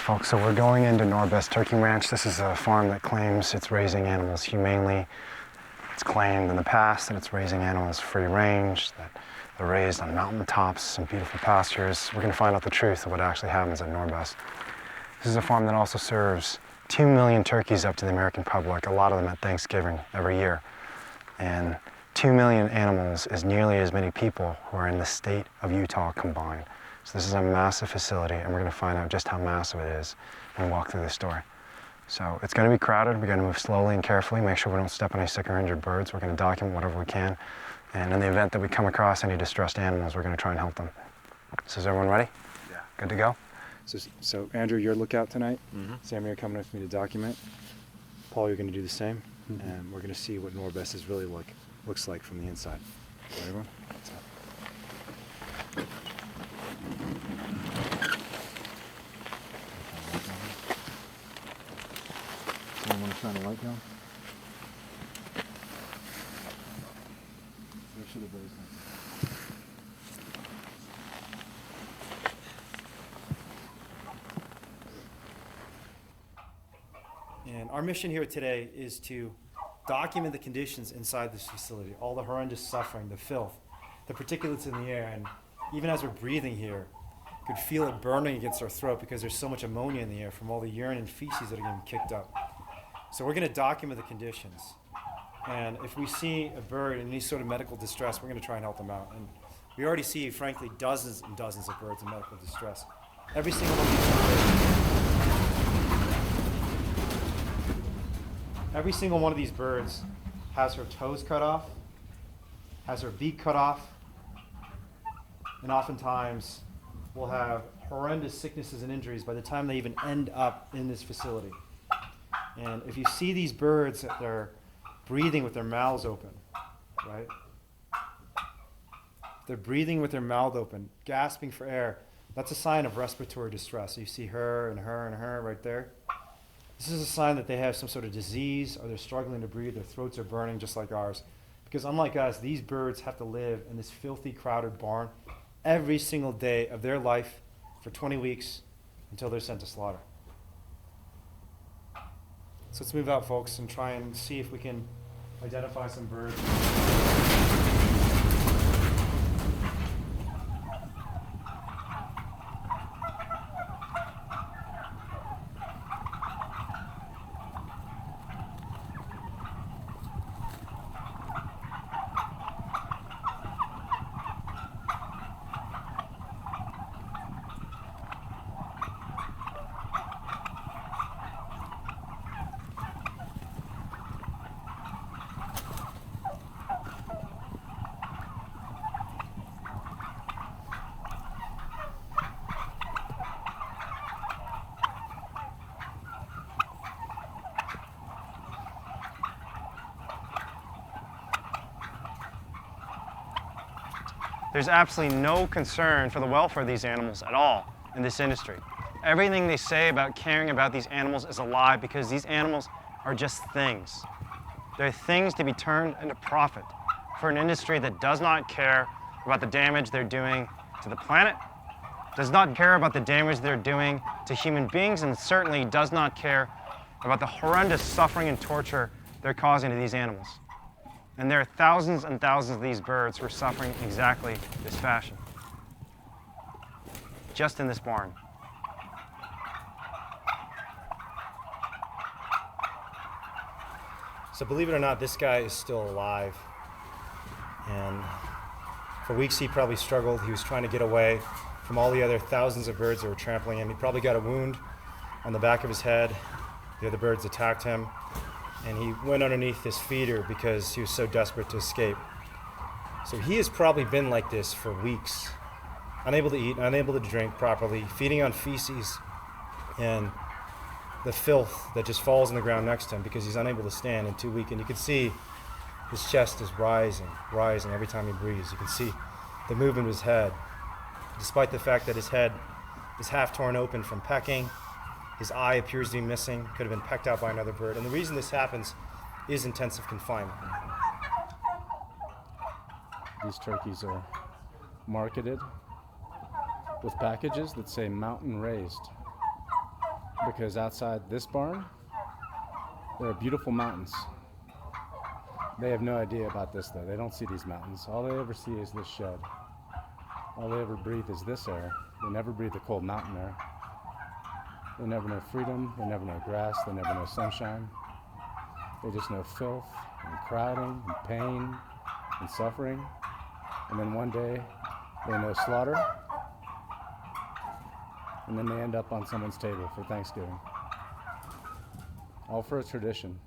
folks, so we're going into Norbest Turkey Ranch. This is a farm that claims it's raising animals humanely. It's claimed in the past that it's raising animals free range, that they're raised on mountain tops and beautiful pastures. We're going to find out the truth of what actually happens at Norbest. This is a farm that also serves 2 million turkeys up to the American public, a lot of them at Thanksgiving every year. And 2 million animals is nearly as many people who are in the state of Utah combined. So this is a massive facility, and we're going to find out just how massive it is and walk through the story. So it's going to be crowded. We're going to move slowly and carefully, make sure we don't step on any sick or injured birds. We're going to document whatever we can. And in the event that we come across any distressed animals, we're going to try and help them. So is everyone ready? Yeah. Good to go? So Andrew, your lookout tonight. Mm-hmm. Sammy, you're coming with me to document. Paul, you're going to do the same. Mm-hmm. And we're going to see what Norbest is really looks like from the inside. So everyone, what's up? Someone want to shine a light down? Where should the birds be? And our mission here today is to document the conditions inside this facility, all the horrendous suffering, the filth, the particulates in the air, and even as we're breathing here, you could feel it burning against our throat because there's so much ammonia in the air from all the urine and feces that are getting kicked up. So we're going to document the conditions. And if we see a bird in any sort of medical distress, we're going to try and help them out. And we already see, frankly, dozens and dozens of birds in medical distress. Every single one of these birds has her toes cut off, has her beak cut off, and oftentimes will have horrendous sicknesses and injuries by the time they even end up in this facility. And if you see these birds that they're breathing with their mouths open, right? They're breathing with their mouth open, gasping for air. That's a sign of respiratory distress. So you see her and her and her right there. This is a sign that they have some sort of disease or they're struggling to breathe. Their throats are burning just like ours. Because unlike us, these birds have to live in this filthy, crowded barn every single day of their life for 20 weeks until they're sent to slaughter. So let's move out, folks, and try and see if we can identify some birds. There's absolutely no concern for the welfare of these animals at all in this industry. Everything they say about caring about these animals is a lie because these animals are just things. They're things to be turned into profit for an industry that does not care about the damage they're doing to the planet, does not care about the damage they're doing to human beings, and certainly does not care about the horrendous suffering and torture they're causing to these animals. And there are thousands and thousands of these birds who are suffering in exactly this fashion. Just in this barn. So believe it or not, this guy is still alive. And for weeks he probably struggled. He was trying to get away from all the other thousands of birds that were trampling him. He probably got a wound on the back of his head. The other birds attacked him. And he went underneath this feeder because he was so desperate to escape. So he has probably been like this for weeks, unable to eat, unable to drink properly, feeding on feces and the filth that just falls on the ground next to him because he's unable to stand and too weak. And you can see his chest is rising every time he breathes. You can see the movement of his head, despite the fact that his head is half torn open from pecking. His eye appears to be missing, could have been pecked out by another bird. And the reason this happens is intensive confinement. These turkeys are marketed with packages that say mountain raised. because outside this barn, there are beautiful mountains. They have no idea about this though. They don't see these mountains. All they ever see is this shed. All they ever breathe is this air. They never breathe the cold mountain air. They never know freedom. They never know grass. They never know sunshine. They just know filth and crowding and pain and suffering. And then one day they know slaughter. And then they end up on someone's table for Thanksgiving. All for a tradition.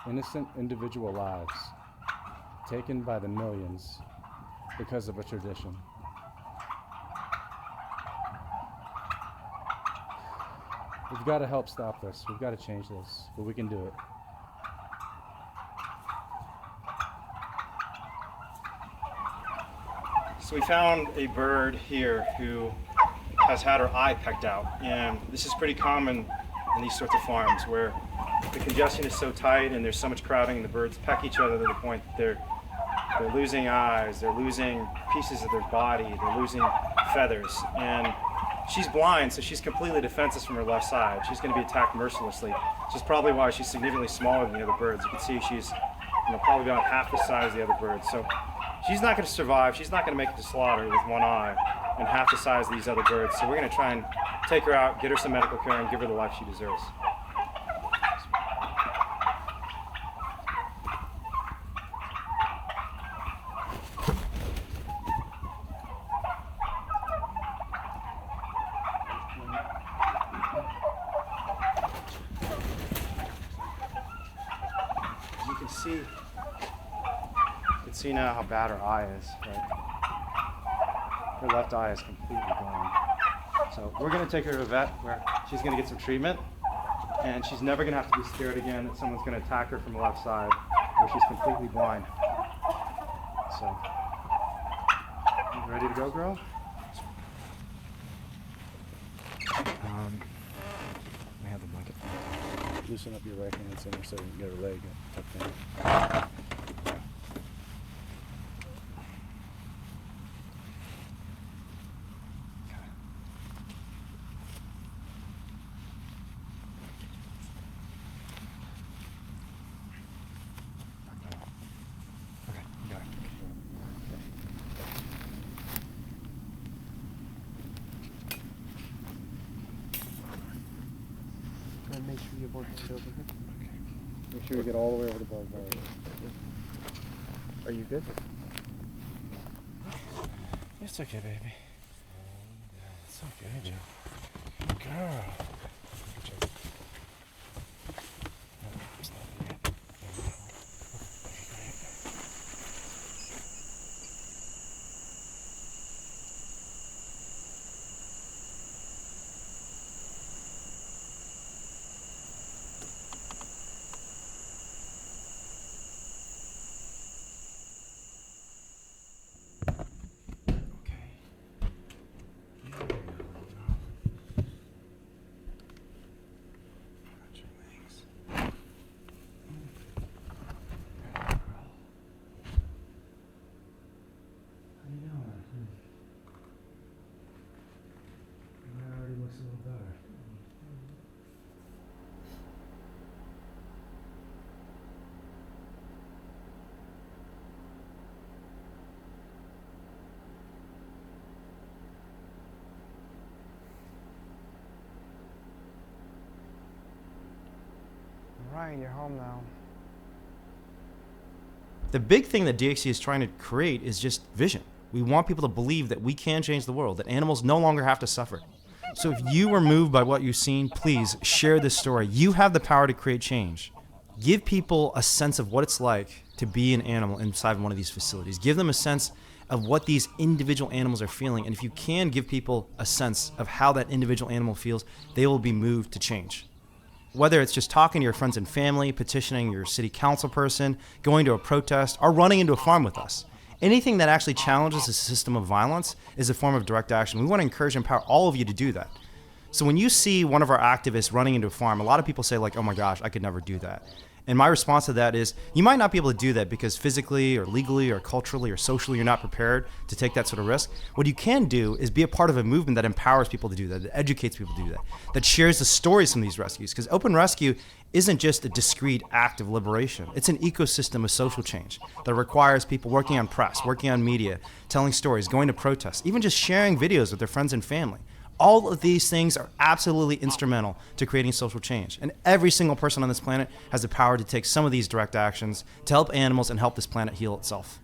Innocent individual lives taken by the millions because of a tradition. We've got to help stop this. We've got to change this, but we can do it. So we found a bird here who has had her eye pecked out, and this is pretty common in these sorts of farms where the congestion is so tight and there's so much crowding and the birds peck each other to the point that they're losing eyes, they're losing pieces of their body, they're losing feathers. And she's blind, so she's completely defenseless from her left side. She's going to be attacked mercilessly, which is probably why she's significantly smaller than the other birds. You can see she's probably about half the size of the other birds. So she's not going to survive. She's not going to make it to slaughter with one eye and half the size of these other birds. So we're going to try and take her out, get her some medical care, and give her the life she deserves. You can see now how bad her eye is, right? Her left eye is completely gone. So we're going to take her to a vet where she's going to get some treatment, and she's never going to have to be scared again that someone's going to attack her from the left side where she's completely blind. So, you ready to go, girl? Let me have the blanket. Loosen up your right hand center so you can get her leg tucked in. Okay, you got it. Try and make sure you work it over here. Make sure you get all the way over the barbed wire. Are you good? It's okay, baby. It's okay, Joe. Good girl. Looks a little better. Ryan, you're home now. The big thing that DXC is trying to create is just vision. We want people to believe that we can change the world, that animals no longer have to suffer. So if you were moved by what you've seen, please share this story. You have the power to create change. Give people a sense of what it's like to be an animal inside one of these facilities. Give them a sense of what these individual animals are feeling. And if you can give people a sense of how that individual animal feels, they will be moved to change. Whether it's just talking to your friends and family, petitioning your city council person, going to a protest, or running into a farm with us. Anything that actually challenges the system of violence is a form of direct action. We want to encourage and empower all of you to do that. So when you see one of our activists running into a farm, a lot of people say like, oh my gosh, I could never do that. And my response to that is, you might not be able to do that because physically or legally or culturally or socially you're not prepared to take that sort of risk. What you can do is be a part of a movement that empowers people to do that educates people to do that, that shares the stories from these rescues. Because open rescue isn't just a discrete act of liberation. It's an ecosystem of social change that requires people working on press, working on media, telling stories, going to protests, even just sharing videos with their friends and family. All of these things are absolutely instrumental to creating social change. And every single person on this planet has the power to take some of these direct actions to help animals and help this planet heal itself.